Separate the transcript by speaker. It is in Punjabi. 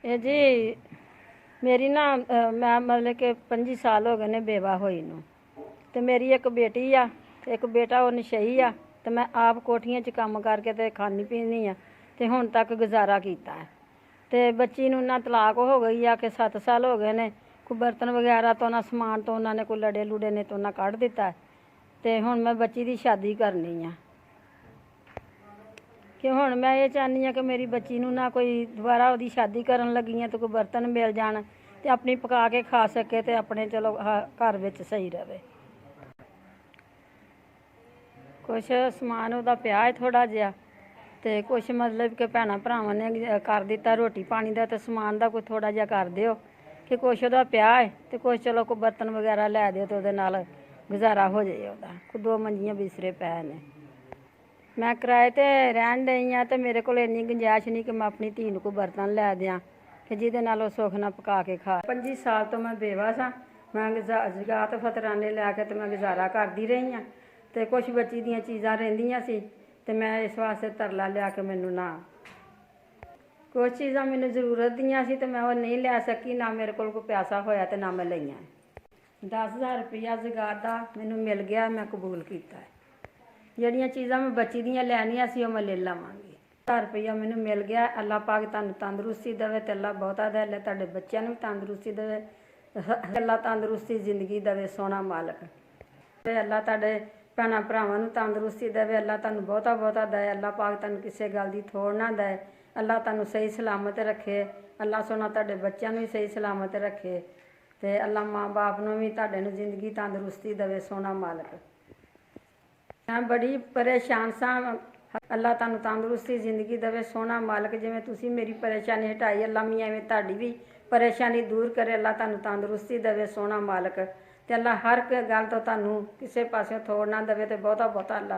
Speaker 1: ਇਹ ਜੀ ਮੇਰੀ ਨਾ ਮੈਂ ਮਤਲਬ ਕਿ 25 ਸਾਲ ਹੋ ਗਏ ਨੇ ਬੇਵਾ ਹੋਈ ਨੂੰ। ਤੇ ਮੇਰੀ ਇੱਕ ਬੇਟੀ ਆ ਤੇ ਇੱਕ ਬੇਟਾ, ਉਹ ਨਸ਼ਈ ਆ। ਤੇ ਮੈਂ ਆਪ ਕੋਠੀਆਂ 'ਚ ਕੰਮ ਕਰਕੇ ਤੇ ਖਾਣੀ ਪੀਣੀ ਆ ਤੇ ਹੁਣ ਤੱਕ ਗੁਜ਼ਾਰਾ ਕੀਤਾ ਹੈ। ਤੇ ਬੱਚੀ ਨੂੰ ਨਾ ਤਲਾਕ ਹੋ ਗਈ ਆ ਕਿ 7 ਸਾਲ ਹੋ ਗਏ ਨੇ। ਕੋਈ ਬਰਤਨ ਵਗੈਰਾ ਤੋਂ ਨਾ ਸਮਾਨ ਤੋਂ ਉਹਨਾਂ ਨੇ ਕੋਈ ਲੜੇ ਲੂੜੇ ਨੇ ਤੋਂ ਉਹਨਾਂ ਕੱਢ ਦਿੱਤਾ। ਤੇ ਹੁਣ ਮੈਂ ਬੱਚੀ ਦੀ ਸ਼ਾਦੀ ਕਰਨੀ ਆ ਕਿ ਹੁਣ ਮੈਂ ਇਹ ਚਾਹੁੰਦੀ ਹਾਂ ਕਿ ਮੇਰੀ ਬੱਚੀ ਨੂੰ ਨਾ ਕੋਈ ਦੁਬਾਰਾ ਉਹਦੀ ਸ਼ਾਦੀ ਕਰਨ ਲੱਗੀ ਹਾਂ ਤੇ ਕੋਈ ਬਰਤਨ ਮਿਲ ਜਾਣ ਤੇ ਆਪਣੀ ਪਕਾ ਕੇ ਖਾ ਸਕੇ ਤੇ ਆਪਣੇ ਚਲੋ ਘਰ ਵਿੱਚ ਸਹੀ ਰਵੇ। ਕੁਛ ਸਮਾਨ ਉਹਦਾ ਪਿਆ ਹੈ ਥੋੜ੍ਹਾ ਜਿਹਾ, ਤੇ ਕੁਛ ਮਤਲਬ ਕਿ ਭੈਣਾਂ ਭਰਾਵਾਂ ਨੇ ਕਰ ਦਿੱਤਾ ਰੋਟੀ ਪਾਣੀ ਦਾ, ਤੇ ਸਮਾਨ ਦਾ ਕੋਈ ਥੋੜ੍ਹਾ ਜਿਹਾ ਕਰ ਦਿਓ ਕਿ ਕੁਛ ਉਹਦਾ ਪਿਆ ਹੈ ਤੇ ਕੁਛ ਚਲੋ ਕੋਈ ਬਰਤਨ ਵਗੈਰਾ ਲੈ ਦਿਓ ਤੇ ਉਹਦੇ ਨਾਲ ਗੁਜ਼ਾਰਾ ਹੋ ਜਾਏ ਉਹਦਾ। ਕੋਈ 2 ਮੰਜੀਆਂ ਬਿਸਰੇ ਪਏ ਨੇ। ਮੈਂ ਕਿਰਾਏ 'ਤੇ ਰਹਿਣ ਡਈ ਹਾਂ ਤੇ ਮੇਰੇ ਕੋਲ ਇੰਨੀ ਗੁੰਜਾਇਸ਼ ਨਹੀਂ ਕਿ ਮੈਂ ਆਪਣੀ ਧੀ ਨੂੰ ਕੋਈ ਬਰਤਨ ਲੈ ਦਿਆਂ ਕਿ ਜਿਹਦੇ ਨਾਲ ਉਹ ਸੁੱਖ ਨਾਲ ਪਕਾ ਕੇ ਖਾ। 25 ਸਾਲ ਤੋਂ ਮੈਂ ਬੇਵਾ ਸਾਂ। ਮੈਂ ਜ਼ਕਾਤ ਫਤਰਾਨੇ ਲੈ ਕੇ ਤੇ ਮੈਂ ਗੁਜ਼ਾਰਾ ਕਰਦੀ ਰਹੀ ਹਾਂ। ਤੇ ਕੁਛ ਬੱਚੀ ਦੀਆਂ ਚੀਜ਼ਾਂ ਰਹਿੰਦੀਆਂ ਸੀ ਤੇ ਮੈਂ ਇਸ ਵਾਸਤੇ ਤਰਲਾ ਲਿਆ ਕਿ ਮੈਨੂੰ ਨਾ, ਕੁਛ ਚੀਜ਼ਾਂ ਮੈਨੂੰ ਜ਼ਰੂਰਤ ਦੀਆਂ ਸੀ ਤੇ ਮੈਂ ਉਹ ਨਹੀਂ ਲੈ ਸਕੀ। ਨਾ ਮੇਰੇ ਕੋਲ ਕੋਈ ਪੈਸਾ ਹੋਇਆ ਤੇ ਨਾ ਮੈਂ ਲਈਆਂ। 10,000 ਰੁਪਇਆ ਜ਼ਕਾਤ ਦਾ ਮੈਨੂੰ ਮਿਲ ਗਿਆ, ਮੈਂ ਕਬੂਲ ਕੀਤਾ। ਜਿਹੜੀਆਂ ਚੀਜ਼ਾਂ ਮੈਂ ਬੱਚੀ ਦੀਆਂ ਲੈਣੀਆਂ ਸੀ ਉਹ ਮੈਂ ਲੈ ਲਵਾਂਗੀ। 1000 ਰੁਪਇਆ ਮੈਨੂੰ ਮਿਲ ਗਿਆ। ਅੱਲਾ ਪਾਕ ਤੁਹਾਨੂੰ ਤੰਦਰੁਸਤੀ ਦੇਵੇ ਤੇ ਅੱਲਾ ਬਹੁਤਾ ਦੇ ਲੈ, ਤੁਹਾਡੇ ਬੱਚਿਆਂ ਨੂੰ ਵੀ ਤੰਦਰੁਸਤੀ ਦੇਵੇ। ਅੱਲਾ ਤੰਦਰੁਸਤੀ ਜ਼ਿੰਦਗੀ ਦੇਵੇ, ਸੋਹਣਾ ਮਾਲਕ। ਤੇ ਅੱਲਾ ਤੁਹਾਡੇ ਭੈਣਾਂ ਭਰਾਵਾਂ ਨੂੰ ਤੰਦਰੁਸਤੀ ਦੇਵੇ। ਅੱਲਾ ਤੁਹਾਨੂੰ ਬਹੁਤਾ ਬਹੁਤਾ ਦੇ। ਅੱਲਾ ਪਾਕ ਤੁਹਾਨੂੰ ਕਿਸੇ ਗੱਲ ਦੀ ਥੋੜ ਨਾ ਦੇ। ਅੱਲਾ ਤੁਹਾਨੂੰ ਸਹੀ ਸਲਾਮਤ ਰੱਖੇ। ਅੱਲਾ ਸੋਹਣਾ ਤੁਹਾਡੇ ਬੱਚਿਆਂ ਨੂੰ ਵੀ ਸਹੀ ਸਲਾਮਤ ਰੱਖੇ ਤੇ ਅੱਲਾ ਮਾਂ ਬਾਪ ਨੂੰ ਵੀ ਤੁਹਾਡੇ ਨੂੰ ਜ਼ਿੰਦਗੀ ਤੰਦਰੁਸਤੀ ਦੇਵੇ, ਸੋਹਣਾ ਮਾਲਕ। ਮੈਂ ਬੜੀ ਪਰੇਸ਼ਾਨ ਸਾਂ। ਅੱਲਾ ਤੁਹਾਨੂੰ ਤੰਦਰੁਸਤੀ ਜ਼ਿੰਦਗੀ ਦੇਵੇ, ਸੋਹਣਾ ਮਾਲਕ। ਜਿਵੇਂ ਤੁਸੀਂ ਮੇਰੀ ਪਰੇਸ਼ਾਨੀ ਹਟਾਈ, ਅੱਲਾ ਮੀਆਂ ਐਵੇਂ ਤੁਹਾਡੀ ਵੀ ਪਰੇਸ਼ਾਨੀ ਦੂਰ ਕਰੇ। ਅੱਲਾ ਤੁਹਾਨੂੰ ਤੰਦਰੁਸਤੀ ਦੇਵੇ, ਸੋਹਣਾ ਮਾਲਕ। ਤੇ ਅੱਲਾ ਹਰ ਇੱਕ ਗੱਲ ਤੋਂ ਤੁਹਾਨੂੰ ਕਿਸੇ ਪਾਸਿਓਂ ਥੋੜ ਨਾ ਦੇਵੇ ਤੇ ਬਹੁਤਾ ਬਹੁਤਾ ਅੱਲਾ